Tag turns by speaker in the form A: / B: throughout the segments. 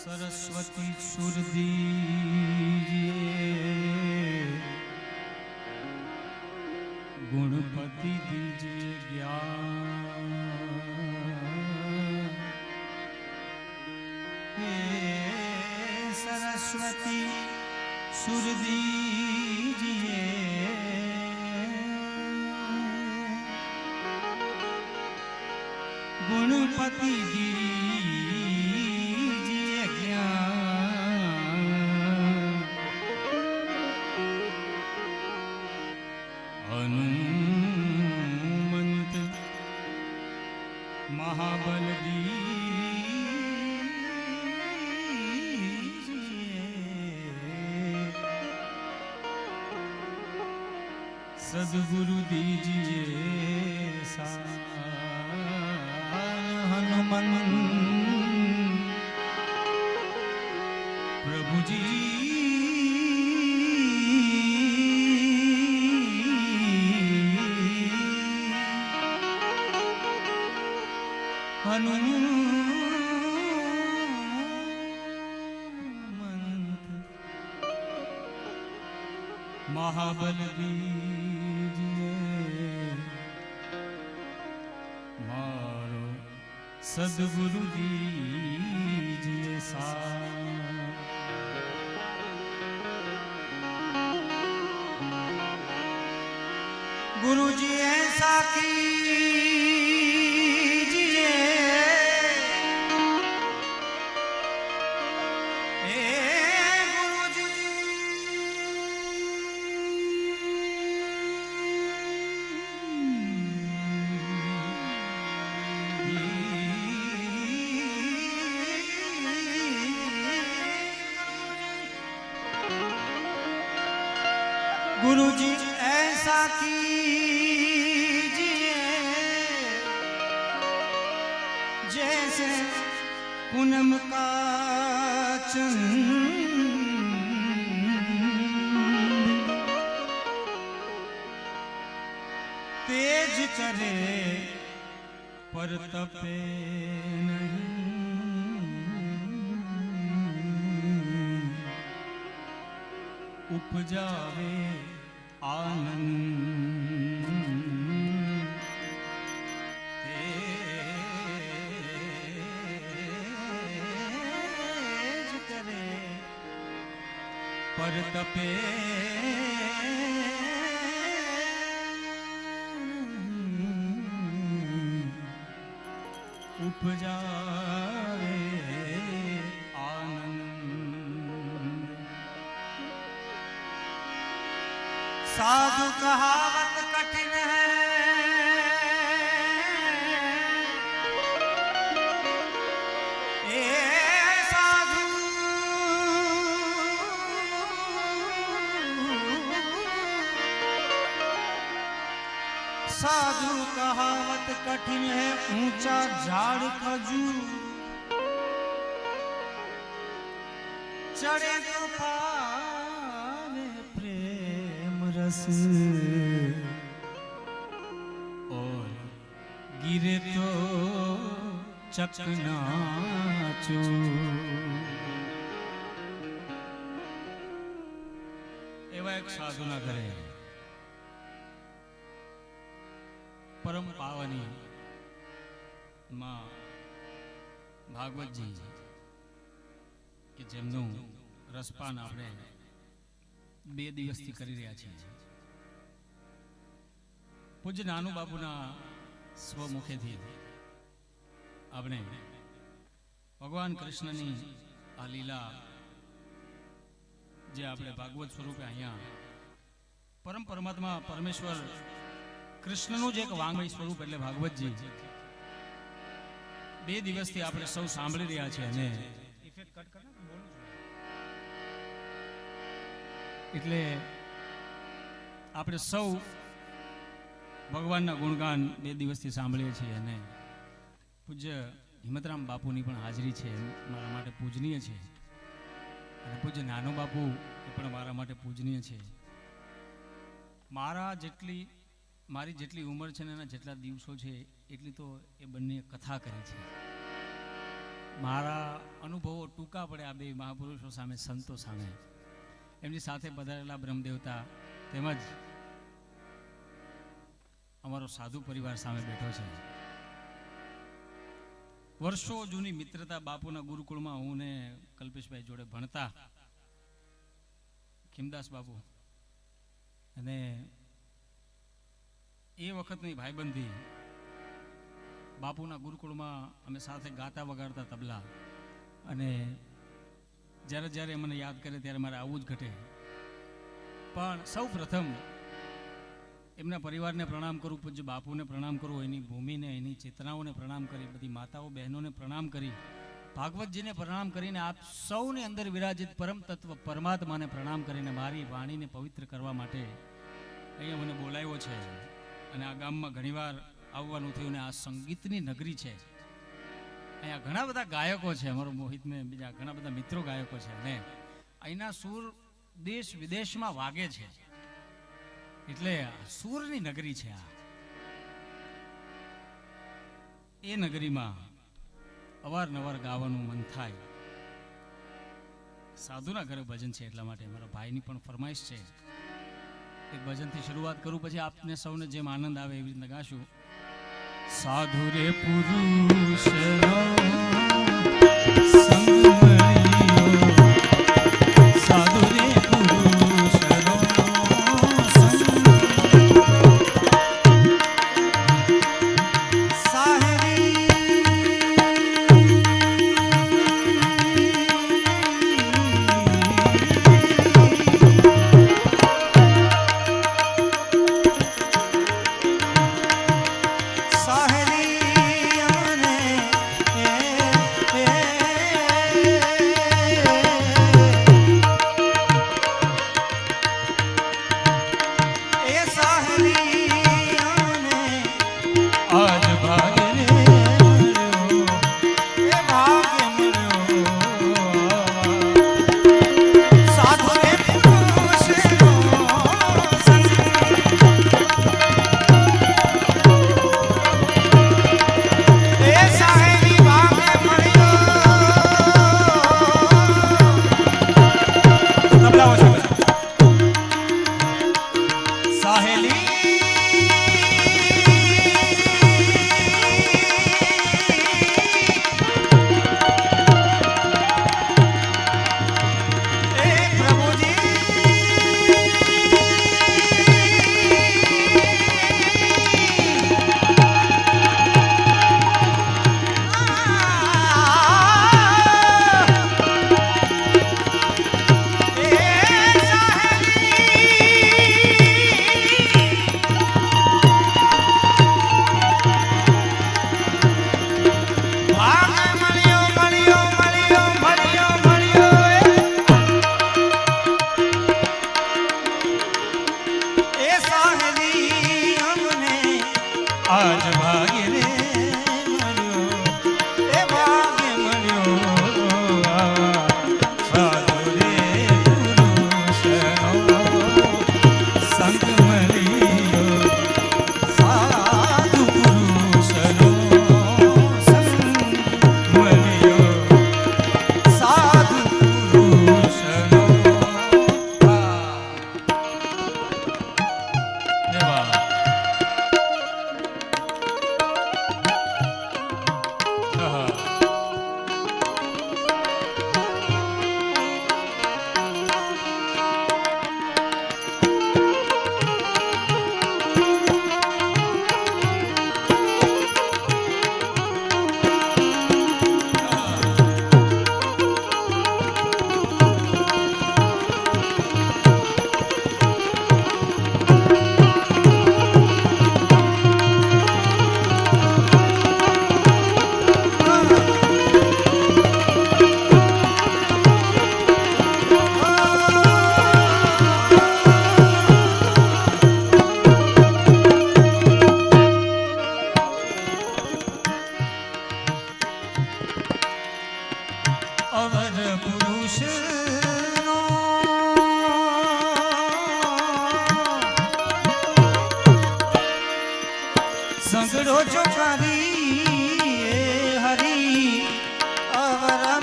A: सरस्वती सुर दीजिए, गुणपति दीजिए ज्ञान। हे सरस्वती सुर दीजिए, गुणपति दीजिए ज्ञान। हनुमंत महाबल दीजिए, सद्गुरु दीजिए साथ। हनुमंत प्रभु जी हनुमंत महाबल दीजिए, मारो सद्गुरु दीजिए साथ। गुरु जी ऐसा कीजिए, हे गुरु जी गुरु जी ऐसा कीजिए, जैसे पूनम का चंद तेज करे पर तपे नहीं। उपजावे आनंद तेज करे पर तपे। उपजावे आनंद। साधु कहावत कठिन है, ए साधु साधु कहावत कठिन है, ऊंचा झाड़ खजूर चढ़े तो पावे प्रेम रस, और गिरे तो चकनाचूर। एवा एक साधु ना करे परम पावनी मां भागवत जी કે જેમનું રસપાન આપણે 2 દિવસથી કરી રહ્યા છીએ। પૂજ્ય નાનુ બાપુના સ્વમુખેથી આપણે ભગવાન કૃષ્ણની આ લીલા જે આપણે ભાગવત સ્વરૂપે અહીંયા પરમ પરમાત્મા પરમેશ્વર કૃષ્ણનું જ એક વાંગમય સ્વરૂપ એટલે ભાગવતજી 2 દિવસથી આપણે સૌ સાંભળી રહ્યા છીએ। અને એટલે આપણે સૌ ભગવાનના ગુણગાન 2 દિવસથી સાંભળીએ છીએ। અને પૂજ્ય હિંમતરામ બાપુની પણ હાજરી છે, મારા માટે પૂજનીય છે। અને પૂજ્ય નાનો બાપુ એ પણ મારા માટે પૂજનીય છે। મારી જેટલી ઉંમર છે ને એના જેટલા દિવસો છે એટલી તો એ બંને કથા કરી છે। મારા અનુભવો ટૂંકા પડે આ બે મહાપુરુષો સામે, સંતો સામે. એમની સાથે પધારેલા બ્રહ્મદેવતા તેમજ અમારો સાધુ પરિવાર સામે બેઠો છે. વર્ષો જૂની મિત્રતા, બાપુના ગુરુકુળમાં હું ને કલ્પેશભાઈ જોડે ભણતા ખીમદાસ બાપુ, અને એ વખતની ભાઈબંધી. બાપુના ગુરુકુળમાં અમે સાથે ગાતા વગાડતા તબલા, અને જ્યારે જ્યારે મને યાદ કરે ત્યારે મારે આવું જ ઘટે. પણ સૌ પ્રથમ એમના પરિવારને પ્રણામ કરું, પૂજ્ય બાપુને પ્રણામ કરું, એની ભૂમિને, એની ચેતનાઓને પ્રણામ કરી, બધી માતાઓ બહેનોને પ્રણામ કરી, ભાગવતજીને પ્રણામ કરીને આપ સૌની અંદર વિરાજિત પરમ તત્વ પરમાત્માને પ્રણામ કરીને મારી વાણીને પવિત્ર કરવા માટે અહીંયા મને બોલાવ્યો છે. અને આ ગામમાં ઘણીવાર આવવાનું થયું, ને આ સંગીતની નગરી છે. અહીંયા ઘણા બધા ગાયકો છે, અમારો મોહિતને બીજા ઘણા બધા મિત્રો ગાયકો છે, અને અહીંના સૂર દેશ વિદેશમાં વાગે છે. એટલે સૂરની નગરી છે આ. એ નગરીમાં અવારનવાર ગાવાનું મન થાય. સાધુના ઘરે ભજન છે, એટલા માટે મારા ભાઈની પણ ફરમાઈશ છે. એક ભજનથી શરૂઆત કરું, પછી આપને સૌને જેમ આનંદ આવે એવી રીતના ગાશું. સાધુ રે પુરુષ સાધુ રે પુરુષ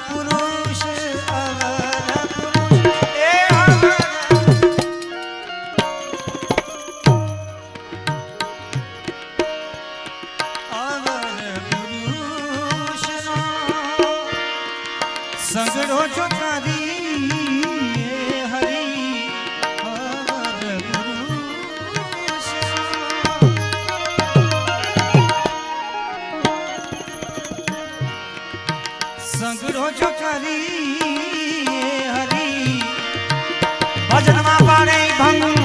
B: પુરુષ અવર પુરુષ એ અવર સંગડો ચોકારી હરી અવર પુરુષ સંગડો ચોકારી હરી ભજનમાં પાડે ભંગ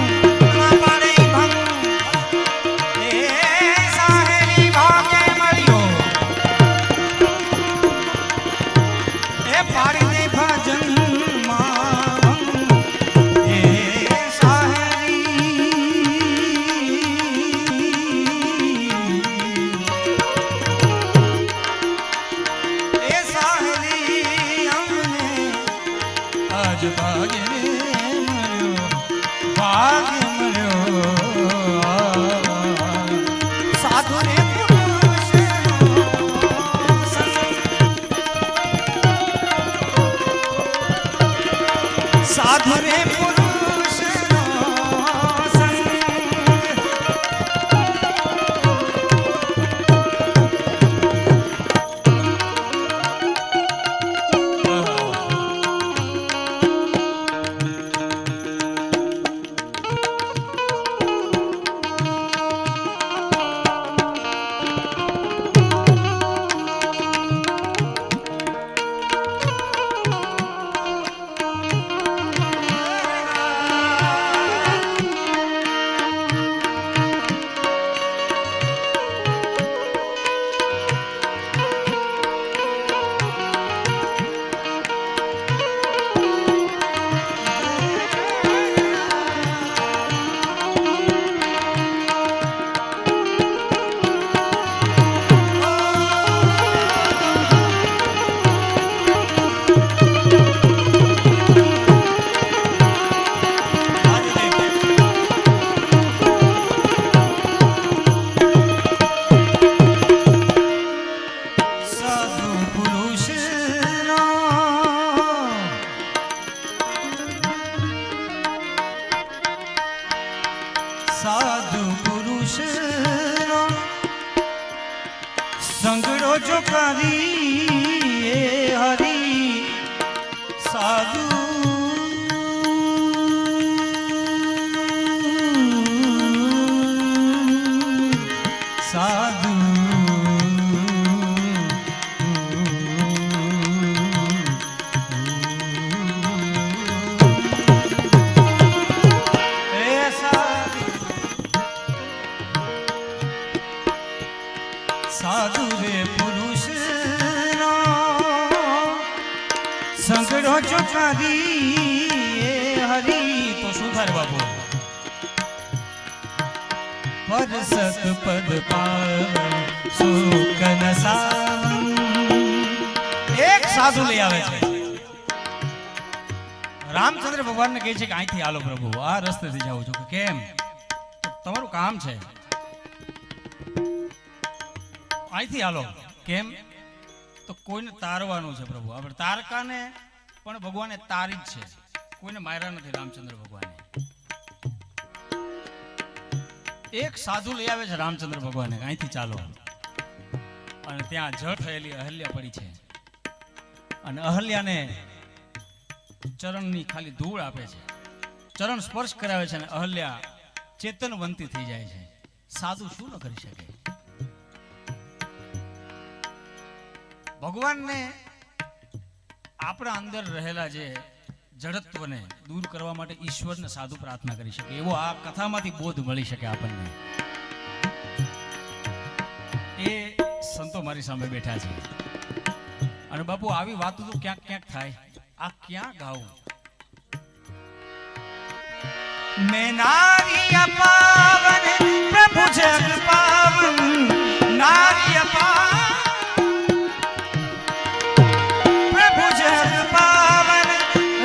B: સાધુ રે પુરુષ સંગડો ચોકારી હરી સાધુ સાધુ સાધુ રે પુરુષ સંગડો ચોકારી હરી તો શું થાય બાપુ પરસત પદ પાવન સુકન સાવન એક સાધુ લઈ આવે છે રામચંદ્ર ભગવાનને કહે છે કે અહીંથી હાલો પ્રભુ આ રસ્તેથી જાઉં છું કેમ તમારું કામ છે અહીંથી હાલો કેમ તો કોઈને તારવાનું છે પ્રભુ આપણે તારકાને પણ ભગવાને તારી જ છે કોઈને માર્યા નથી રામચંદ્ર ભગવાને એક સાધુ લઈ આવે છે રામચંદ્ર ભગવાને અહીંથી ચાલો અને ત્યાં જળ થયેલી અહલ્યા પડી છે અને અહલ્યાને ચરણની ખાલી ધૂળ આપે છે ચરણ સ્પર્શ કરાવે છે અને અહલ્યા ચેતનવંતી થઈ જાય છે સાધુ શું ન કરી શકે ભગવાનને આપણા અંદર રહેલા જે જડત્વને દૂર કરવા માટે ઈશ્વરને સાધુ પ્રાર્થના કરી શકે એવો આ કથામાંથી બોધ મળી શકે આપણને એ સંતો મારી સામે બેઠા છે અને બાપુ આવી વાતો તો ક્યાંક ક્યાંક થાય આ ક્યાં ગાવું મેં નારી પાવન પ્રભુ જગ પાવન નારી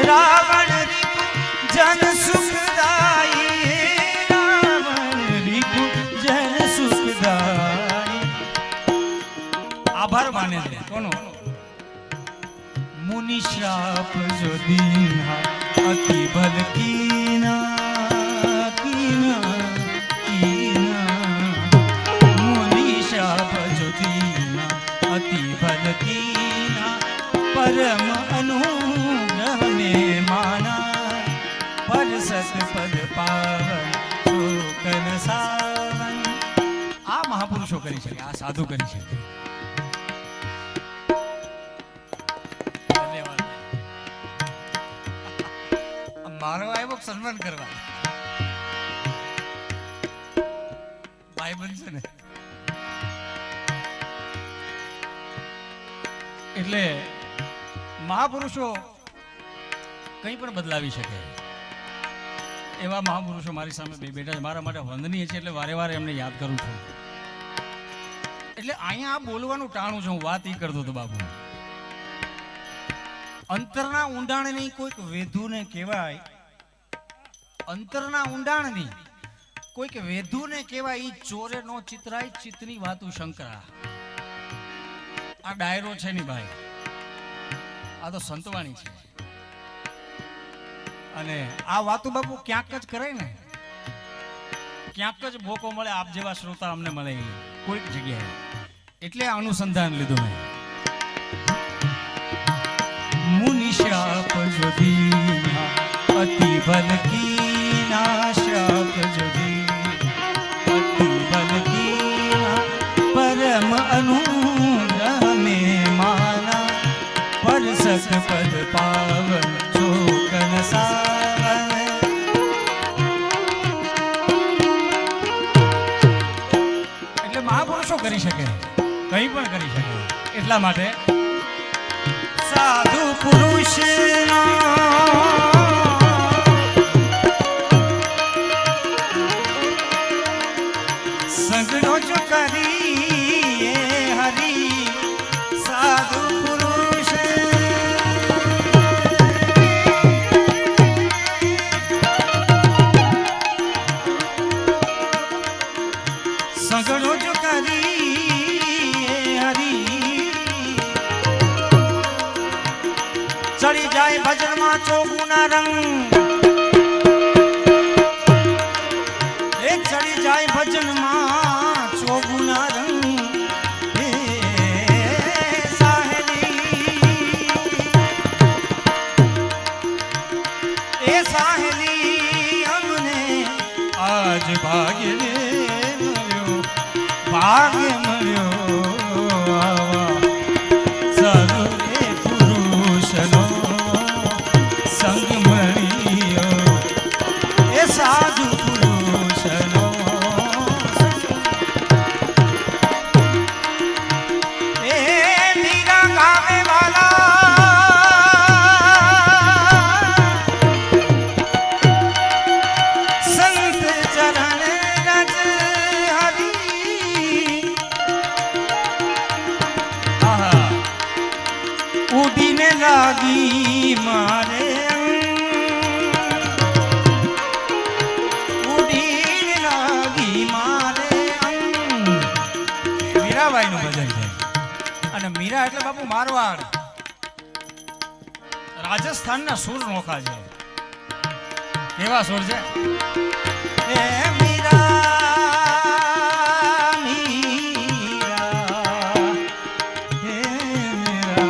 B: રાવણ જન સુખદાયી રાવણ રીપુ જન સુખદાયી આભાર માને છે કોનો मुनि श्राप जो दीना अति बल कीना कीना कीना मुनि श्राप जो दीना अति बल कीना परम अनुग्रह में माना पर सत पद पावन शोकन सावन। आ महापुरुषो કરી શકે, આ સાધુ કરી શકે। ધન્યવાદ। મારો આવ્યો સન્માન કરવા ભાઈ બનશે ને, એટલે મહાપુરુષો કંઈ પણ બદલાવી શકે એવા મહાપુરુષો મારી સામે બેઠા છે, મારા માટે વંદનીય છે, એટલે વારે વારે એમને યાદ કરું છું। એટલે અહીંયા આ બોલવાનું ટાણું છું, હું વાત એ કરતો હતો બાપુ, અંતરના ઊંડાણની કોઈક વેધુને કહેવાય, અંતરના ઊંડાણની કોઈક વેધુને કહેવાય, ઈ ચોરે નો ચિતરાય ચિતની વાતું શંકરા। આ ડાયરો છે ની ભાઈ, આ તો સંતવાણી છે, અને આ વાતો બાપુ ક્યાંક જ કરાય ને, ક્યાંક જ મોકો મળે, આપ જેવા શ્રોતા અમને મળે કોઈક જગ્યાએ, એટલે આ અનુસંધાન લીધું મેં। मुनि श्राप जो दीना अति बल कीना श्राप जो दीना अति बल कीना परम अनुग्रह में माना पर सत पद पावन शोकन सावन। એટલે મહાપુરુષો કરી શકે, કંઈ પણ કરી શકે, એટલા માટે साधु पुरुष संगड़ो जो करी हरि साधु पुरुष संगड़ो जो करी चढ़ी जाए भजन में चौगुना रंग, चढ़ी जाए भजन में चौगुना रंग, साहेली हमने आज भाग्य मर्यो भाग्य मर्यो साधु पुरुषनो ए मीरा गावे वाला संत चरण रज हरि उड़ीने लागी मारे મીરાબાઈનું ભજન છે, અને મીરા એટલે બાપુ મારવાડ, રાજસ્થાનના સુર નોખા છે, કેવા સુર છે એ મીરા મીરા હે મીરા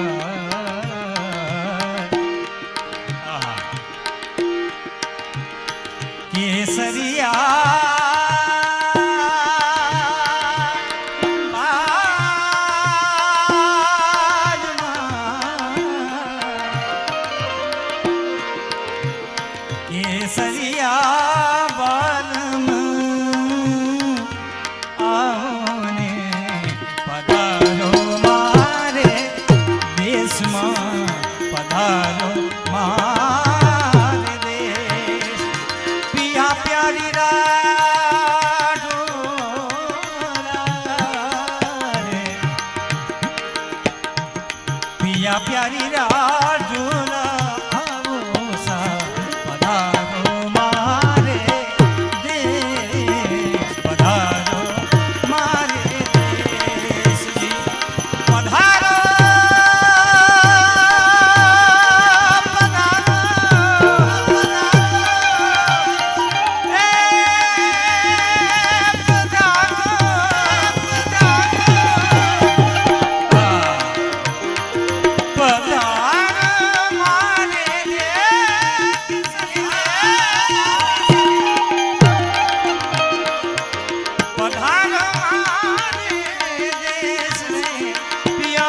B: કેસરિયા प्यारी राजूला आओ सा पधारो मारे देश, पधारो मारे देश जी, पधारो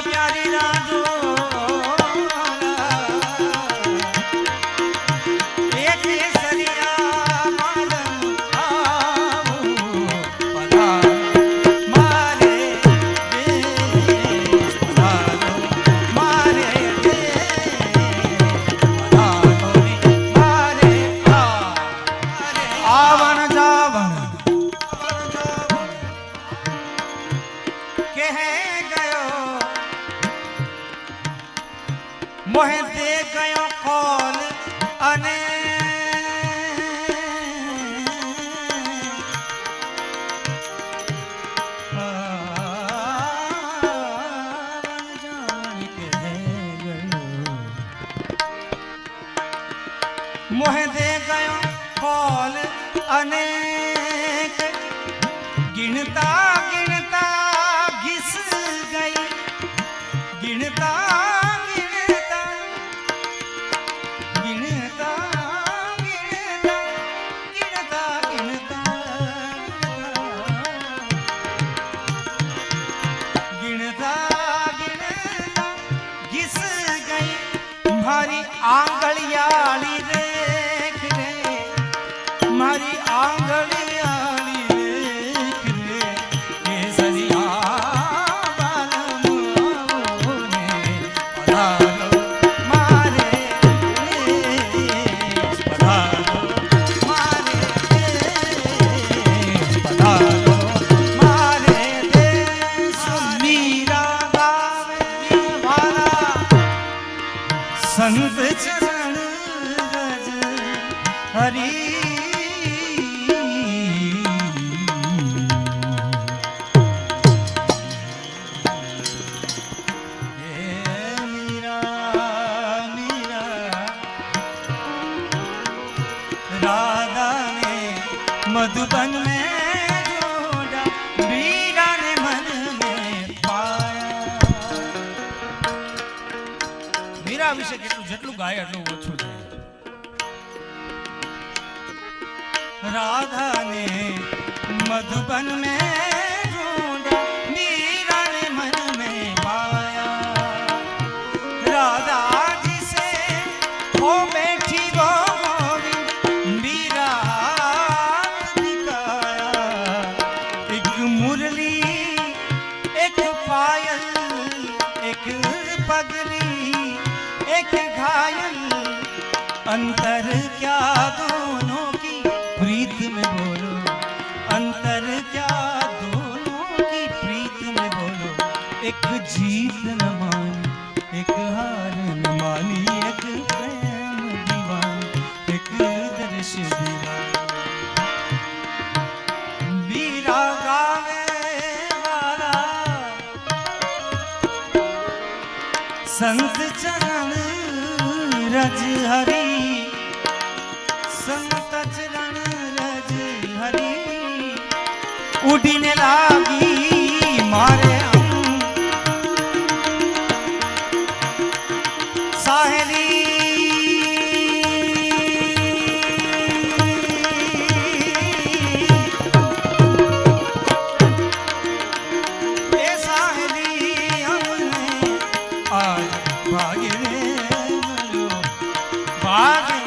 B: प्यारी राजो एक सरिया मालम आवो पधारो मारे देश पधारो मारे देश पधारो रे मारे आवण जावण कह गयो मोहे दे गयो कॉल अने मोहे दे गयो कॉल अनेक गिनता गिनता घिस गई गिनता गिनता गिनता गिनता गिनता गिनता गिनता गिनता घिस गई मारी आंगलियाली देख रे मारी आंगलियाली देख रे केसरिया बालम आवो ने पधारो मारे देश पधारो मारे देश पधारो मारे देश मीरा गावे वाला संत चरण रज हरि राधा ने मधुबन में जोड़ा मीरा ने मन में पाया मीरा विषय જેટલું ગાય એટલું ઓછું છે राधा ने मधुबन में ढूंढा मीरा ने मन में पाया राधा जी से हो बैठी वो गोविंद मीरा दिखाया एक मुरली एक पायल एक पगली एक घायल अंतर क्या दोनों की प्रीत में बोलो अंतर क्या दोनों की प्रीत में बोलो एक जीत न मानी एक हार न मानी एक प्रेम दीवानी एक दर्श दीवानी मीरा गावे वाला संत चरण रज हरि संत चरण रज हरि उड़ने लागी मारे साहेली ए साहेली हमने आज भागे रे भागे